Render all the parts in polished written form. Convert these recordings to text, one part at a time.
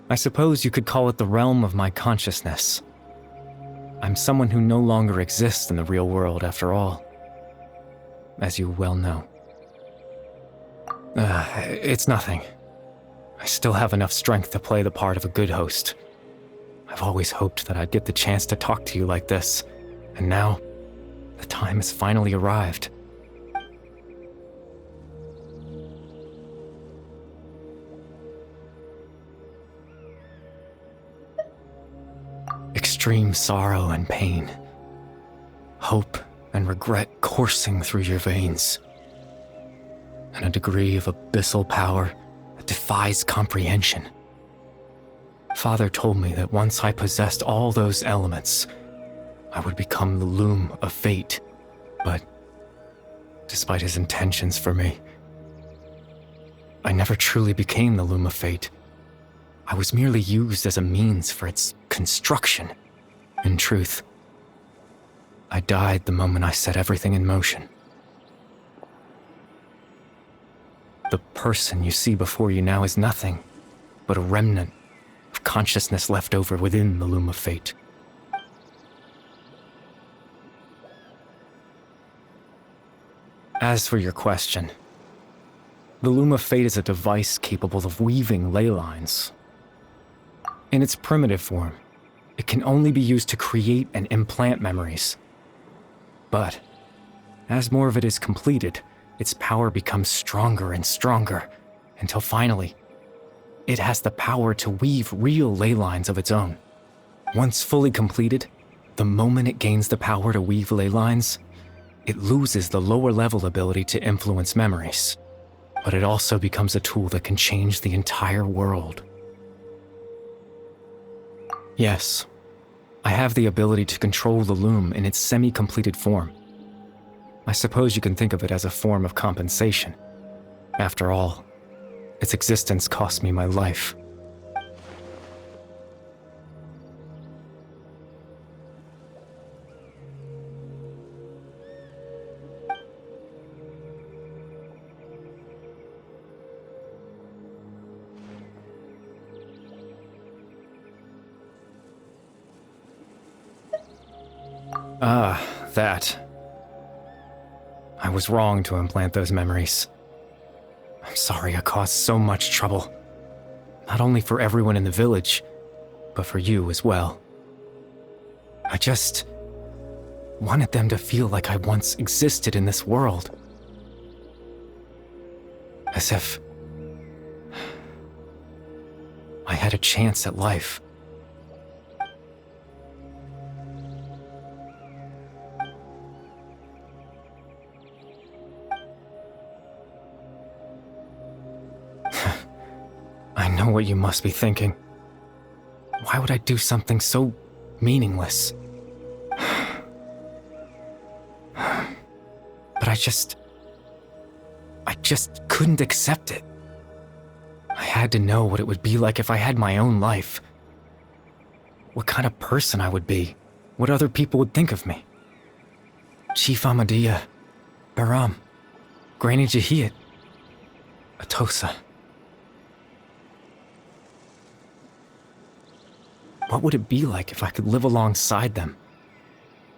I suppose you could call it the realm of my consciousness. I'm someone who no longer exists in the real world after all, as you well know. It's nothing. I still have enough strength to play the part of a good host. I've always hoped that I'd get the chance to talk to you like this, and now, the time has finally arrived. Extreme sorrow and pain, hope and regret coursing through your veins, and a degree of abyssal power that defies comprehension. Father told me that once I possessed all those elements, I would become the loom of fate, but despite his intentions for me, I never truly became the loom of fate. I was merely used as a means for its construction. In truth, I died the moment I set everything in motion. The person you see before you now is nothing but a remnant of consciousness left over within the loom of fate. As for your question, the loom of fate is a device capable of weaving ley lines. In its primitive form, it can only be used to create and implant memories. But as more of it is completed, its power becomes stronger and stronger, until finally, it has the power to weave real ley lines of its own. Once fully completed, the moment it gains the power to weave ley lines, it loses the lower level ability to influence memories. But it also becomes a tool that can change the entire world. Yes, I have the ability to control the loom in its semi-completed form. I suppose you can think of it as a form of compensation. After all, its existence cost me my life. That. I was wrong to implant those memories. I'm sorry I caused so much trouble. Not only for everyone in the village, but for you as well. I just wanted them to feel like I once existed in this world. As if I had a chance at life. I know what you must be thinking. Why would I do something so meaningless? But I just couldn't accept it. I had to know what it would be like if I had my own life. What kind of person I would be. What other people would think of me. Chief Ahmadiyya, Baram, Granny Jahiyat, Atosa. What would it be like if I could live alongside them?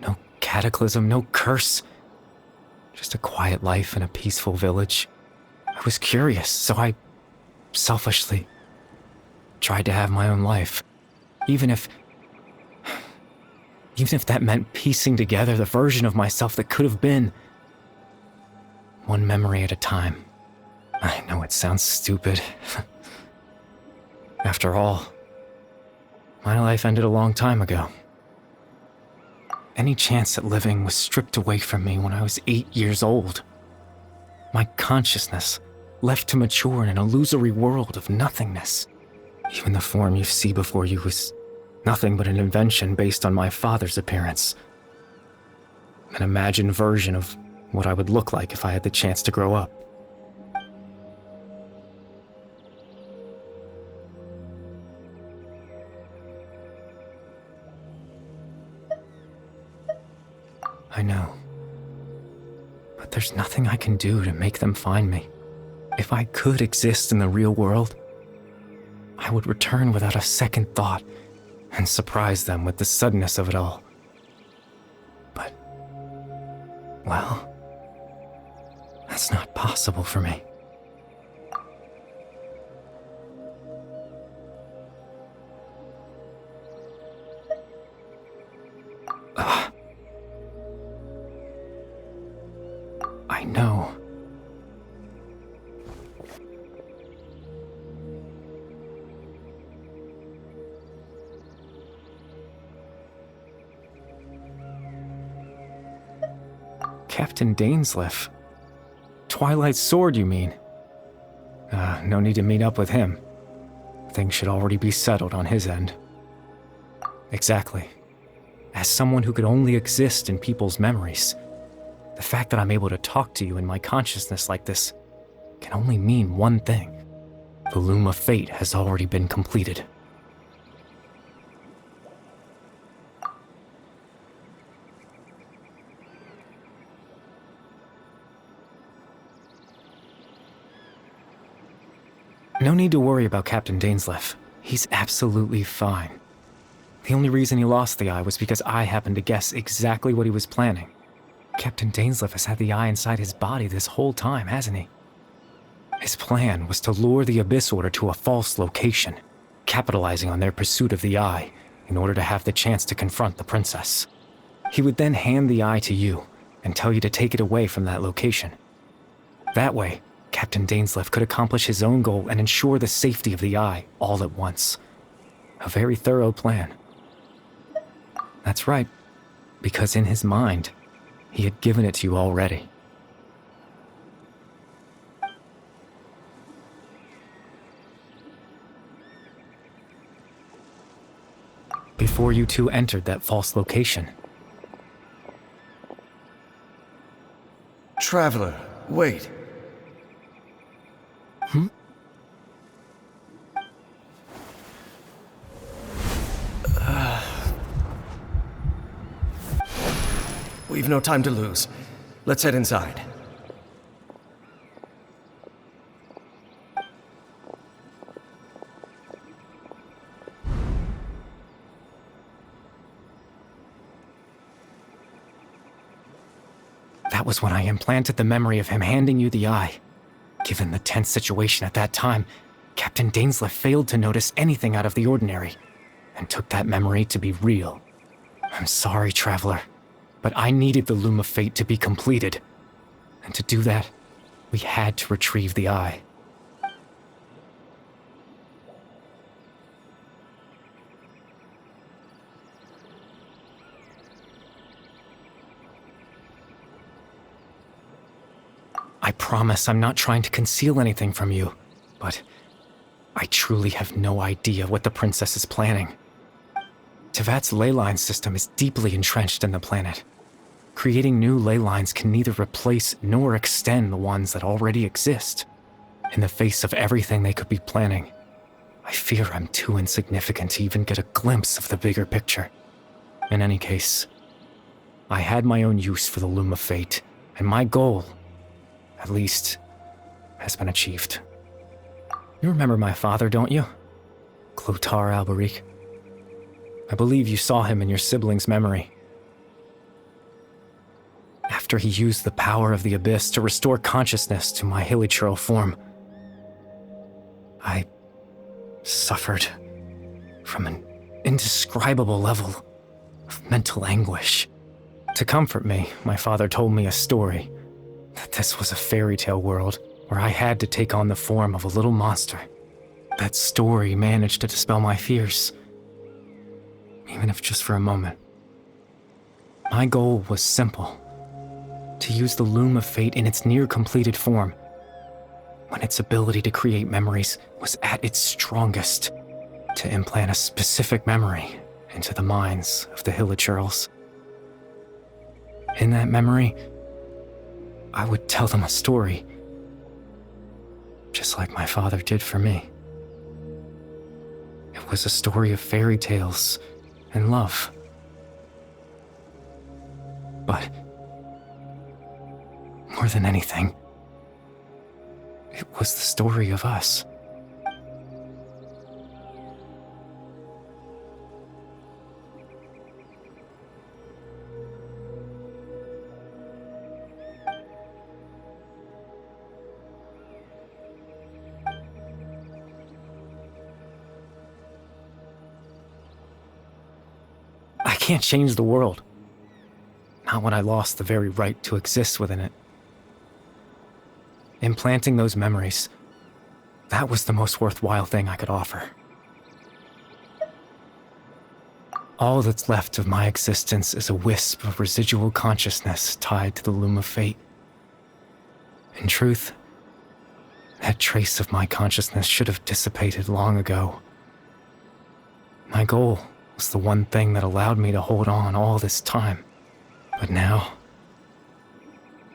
No cataclysm, no curse. Just a quiet life in a peaceful village. I was curious, so I selfishly tried to have my own life. Even if that meant piecing together the version of myself that could have been. One memory at a time. I know it sounds stupid. After all, my life ended a long time ago. Any chance at living was stripped away from me when I was 8 years old. My consciousness left to mature in an illusory world of nothingness. Even the form you see before you was nothing but an invention based on my father's appearance. An imagined version of what I would look like if I had the chance to grow up. I know. But there's nothing I can do to make them find me. If I could exist in the real world, I would return without a second thought and surprise them with the suddenness of it all. But, well, that's not possible for me. I know. Captain Dainsleif. Twilight's sword, you mean? No need to meet up with him. Things should already be settled on his end. Exactly. As someone who could only exist in people's memories, the fact that I'm able to talk to you in my consciousness like this can only mean one thing. The Loom of Fate has already been completed. No need to worry about Captain Dainsleif. He's absolutely fine. The only reason he lost the eye was because I happened to guess exactly what he was planning. Captain Dainsleif has had the eye inside his body this whole time, hasn't he? His plan was to lure the Abyss Order to a false location, capitalizing on their pursuit of the eye in order to have the chance to confront the princess. He would then hand the eye to you and tell you to take it away from that location. That way, Captain Dainsleif could accomplish his own goal and ensure the safety of the eye all at once. A very thorough plan. That's right, because in his mind, he had given it to you already. Before you two entered that false location. Traveler, wait. We've no time to lose. Let's head inside. That was when I implanted the memory of him handing you the eye. Given the tense situation at that time, Captain Dainsleif failed to notice anything out of the ordinary, and took that memory to be real. I'm sorry, Traveler, but I needed the Loom of Fate to be completed. And to do that, we had to retrieve the eye. I promise I'm not trying to conceal anything from you, but I truly have no idea what the princess is planning. Tevat's ley line system is deeply entrenched in the planet. Creating new ley lines can neither replace nor extend the ones that already exist. In the face of everything they could be planning, I fear I'm too insignificant to even get a glimpse of the bigger picture. In any case, I had my own use for the Loom of Fate, and my goal, at least, has been achieved. You remember my father, don't you? Clotar Alberic. I believe you saw him in your sibling's memory. After he used the power of the Abyss to restore consciousness to my hilichurl form, I suffered from an indescribable level of mental anguish. To comfort me, my father told me a story, that this was a fairy tale world where I had to take on the form of a little monster. That story managed to dispel my fears, even if just for a moment. My goal was simple: to use the Loom of Fate in its near-completed form, when its ability to create memories was at its strongest, to implant a specific memory into the minds of the hilichurls. In that memory, I would tell them a story, just like my father did for me. It was a story of fairy tales and love. But more than anything, it was the story of us. can't change the world. Not when I lost the very right to exist within it. Implanting those memories, that was the most worthwhile thing I could offer. All that's left of my existence is a wisp of residual consciousness tied to the loom of fate. In truth, that trace of my consciousness should have dissipated long ago. My goal was the one thing that allowed me to hold on all this time. But now,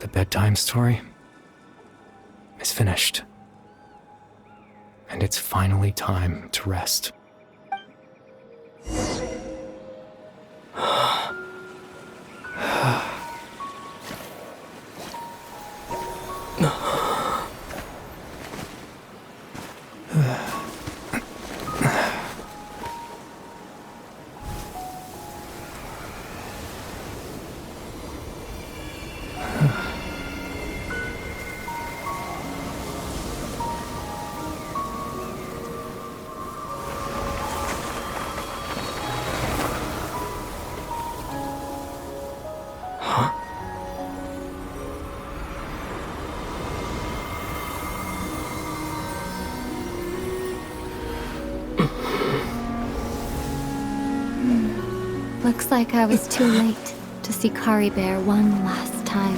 the bedtime story is finished. And it's finally time to rest. Looks like I was too late to see Kari Bear one last time.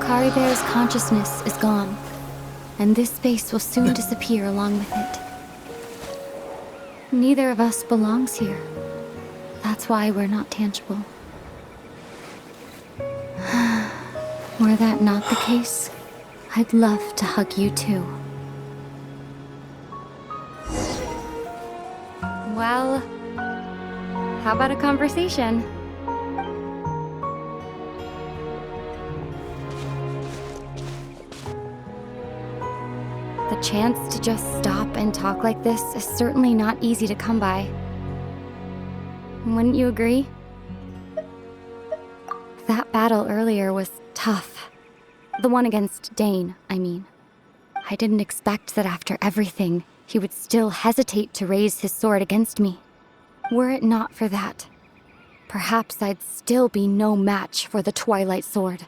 Kari Bear's consciousness is gone, and this space will soon disappear along with it. Neither of us belongs here. That's why we're not tangible. Were that not the case, I'd love to hug you too. Well, how about a conversation? The chance to just stop and talk like this is certainly not easy to come by. Wouldn't you agree? That battle earlier was tough. The one against Dane, I mean. I didn't expect that after everything, he would still hesitate to raise his sword against me. Were it not for that, perhaps I'd still be no match for the Twilight Sword.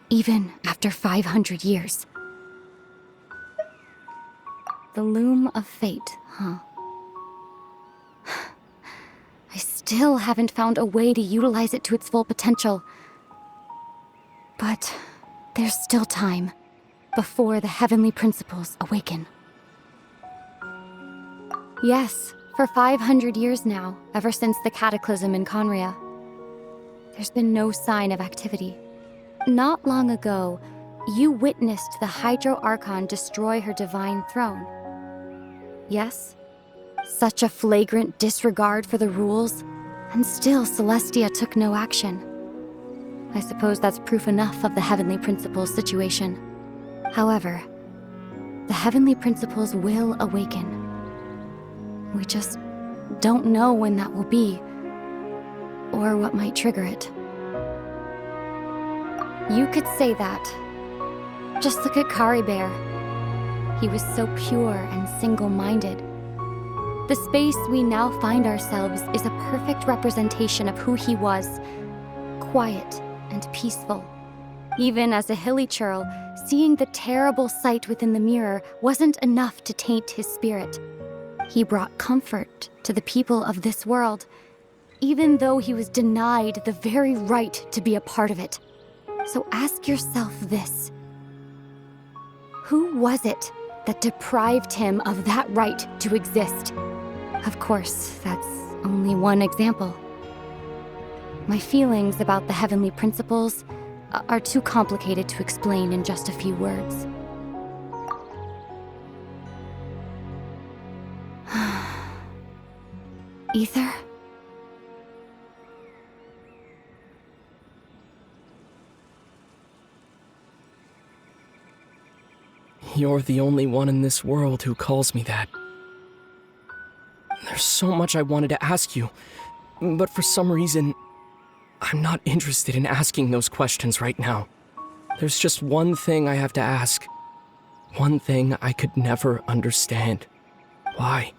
Even after 500 years. The loom of fate, huh? I still haven't found a way to utilize it to its full potential. But there's still time before the heavenly principles awaken. Yes, for 500 years now, ever since the cataclysm in Conria, there's been no sign of activity. Not long ago, you witnessed the Hydro Archon destroy her divine throne. Yes? Such a flagrant disregard for the rules, and still Celestia took no action. I suppose that's proof enough of the Heavenly Principles situation. However, the Heavenly Principles will awaken. We just don't know when that will be, or what might trigger it. You could say that. Just look at Kari Bear. He was so pure and single-minded. The space we now find ourselves is a perfect representation of who he was. Quiet and peaceful. Even as a hilly churl, seeing the terrible sight within the mirror wasn't enough to taint his spirit. He brought comfort to the people of this world, even though he was denied the very right to be a part of it. So ask yourself this. Who was it that deprived him of that right to exist? Of course, that's only one example. My feelings about the heavenly principles are too complicated to explain in just a few words. Ether? You're the only one in this world who calls me that. There's so much I wanted to ask you, but for some reason, I'm not interested in asking those questions right now. There's just one thing I have to ask. One thing I could never understand. Why?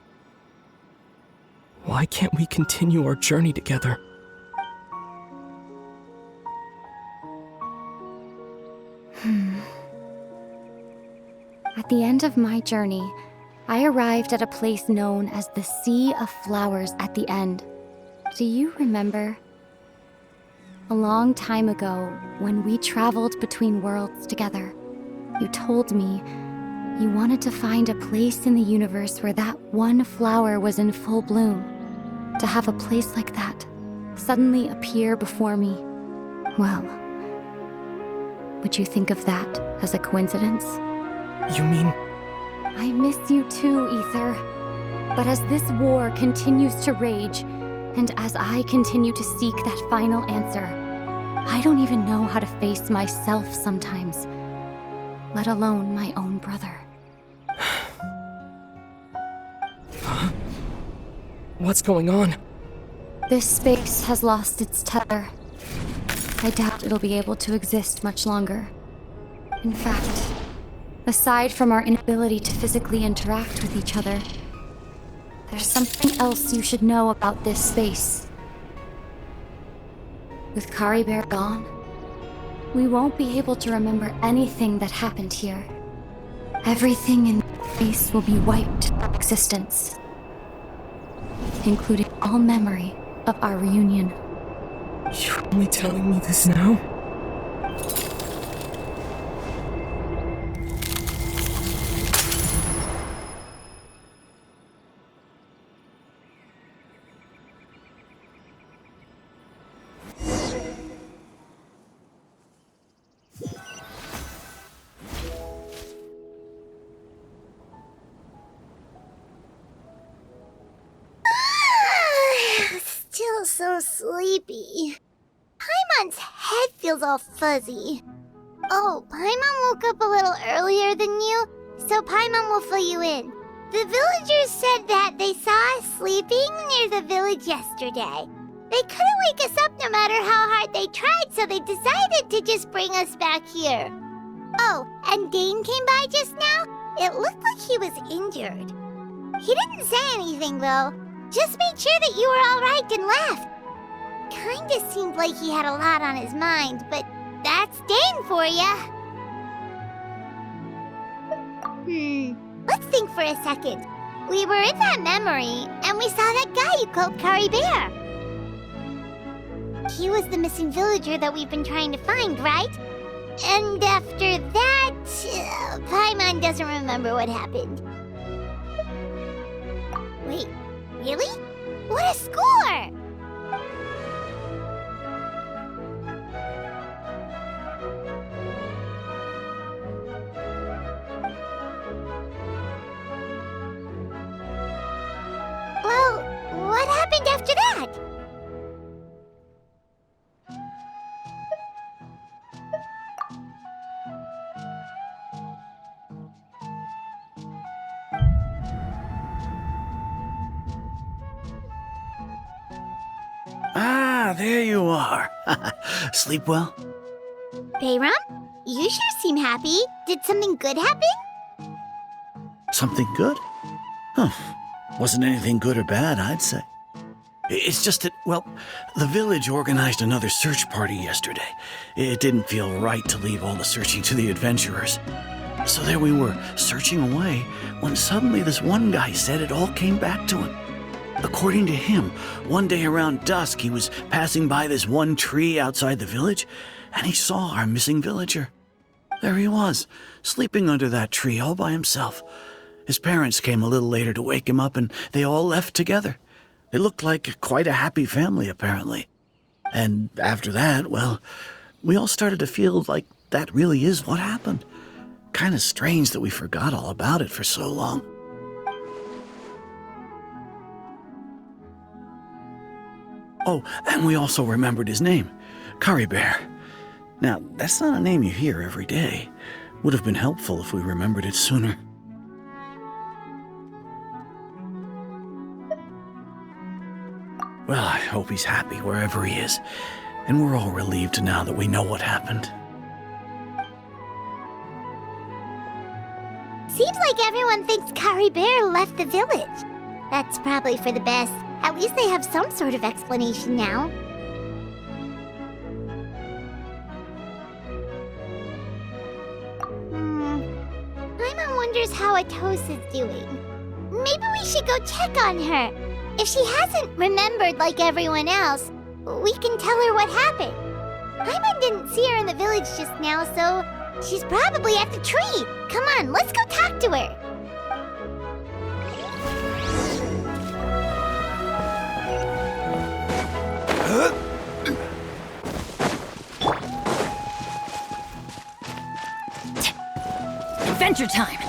Why can't we continue our journey together? At the end of my journey, I arrived at a place known as the Sea of Flowers at the end. Do you remember? A long time ago, when we traveled between worlds together, you told me you wanted to find a place in the universe where that one flower was in full bloom. To have a place like that suddenly appear before me, well, would you think of that as a coincidence? You mean... I miss you too, Ether. But as this war continues to rage, and as I continue to seek that final answer, I don't even know how to face myself sometimes, let alone my own brother. Huh? What's going on? This space has lost its tether. I doubt it'll be able to exist much longer. In fact, aside from our inability to physically interact with each other, there's something else you should know about this space. With Kari Bear gone, we won't be able to remember anything that happened here. Everything in space will be wiped from existence, including all memory of our reunion. You're only telling me this now? Still so sleepy. Paimon's head feels all fuzzy. Oh, Paimon woke up a little earlier than you, so Paimon will fill you in. The villagers said that they saw us sleeping near the village yesterday. They couldn't wake us up no matter how hard they tried, so they decided to just bring us back here. Oh, and Dane came by just now. It looked like he was injured. He didn't say anything, though. Just made sure that you were all right and left. Kinda seemed like he had a lot on his mind, but that's Dane for ya. Let's think for a second. We were in that memory, and we saw that guy you called Kari Bear. He was the missing villager that we've been trying to find, right? And after that, Paimon doesn't remember what happened. Wait, really? What a score! Well, what happened after that? Ah, there you are. Sleep well? Bayram, you sure seem happy. Did something good happen? Something good? Huh. Wasn't anything good or bad, I'd say. It's just that, well, the village organized another search party yesterday. It didn't feel right to leave all the searching to the adventurers. So there we were, searching away, when suddenly this one guy said it all came back to him. According to him, one day around dusk, he was passing by this one tree outside the village, and he saw our missing villager. There he was, sleeping under that tree all by himself. His parents came a little later to wake him up, and they all left together. They looked like quite a happy family, apparently. And after that, well, we all started to feel like that really is what happened. Kind of strange that we forgot all about it for so long. Oh, and we also remembered his name, Kari Bear. Now, that's not a name you hear every day. Would have been helpful if we remembered it sooner. Well, I hope he's happy wherever he is, and we're all relieved now that we know what happened. Seems like everyone thinks Kari Bear left the village. That's probably for the best. At least they have some sort of explanation now. Paimon wonders how Atosa's doing. Maybe we should go check on her. If she hasn't remembered like everyone else, we can tell her what happened. Paimon didn't see her in the village just now, so she's probably at the tree. Come on, let's go talk to her. Adventure time!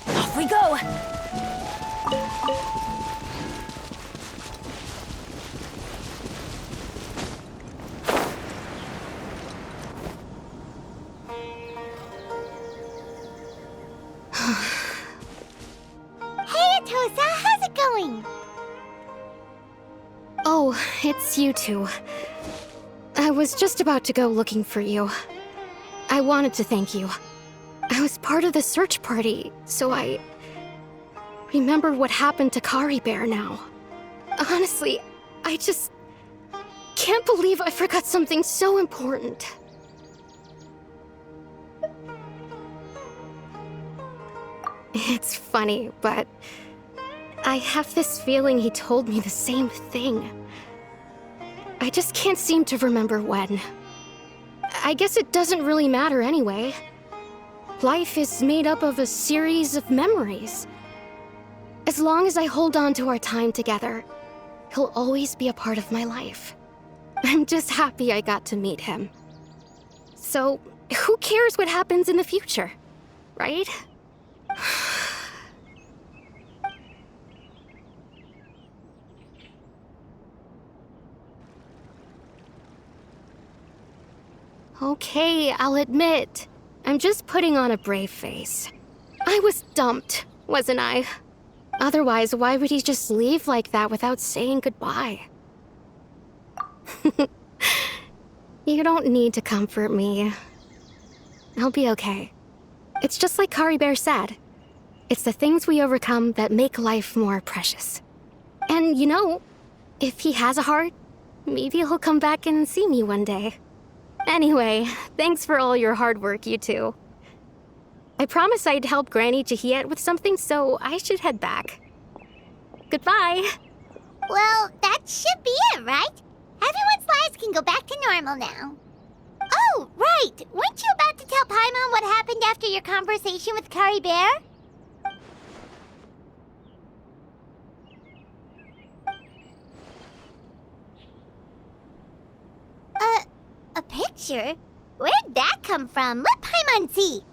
Off we go! Hey, Atosa, how's it going? Oh, it's you two. I was just about to go looking for you. I wanted to thank you. I was part of the search party, so I remember what happened to Kari Bear now. Honestly, I just can't believe I forgot something so important. It's funny, but I have this feeling he told me the same thing. I just can't seem to remember when. I guess it doesn't really matter anyway. Life is made up of a series of memories. As long as I hold on to our time together, he'll always be a part of my life. I'm just happy I got to meet him. So, who cares what happens in the future, right? Okay, I'll admit. I'm just putting on a brave face. I was dumped, wasn't I? Otherwise, why would he just leave like that without saying goodbye? You don't need to comfort me. I'll be okay. It's just like Kari Bear said. It's the things we overcome that make life more precious. And you know, if he has a heart, maybe he'll come back and see me one day. Anyway, thanks for all your hard work, you two. I promised I'd help Granny Jahiet with something, so I should head back. Goodbye! Well, that should be it, right? Everyone's lives can go back to normal now. Oh, right! Weren't you about to tell Paimon what happened after your conversation with Kari Bear? A picture? Where'd that come from? Let Paimon see.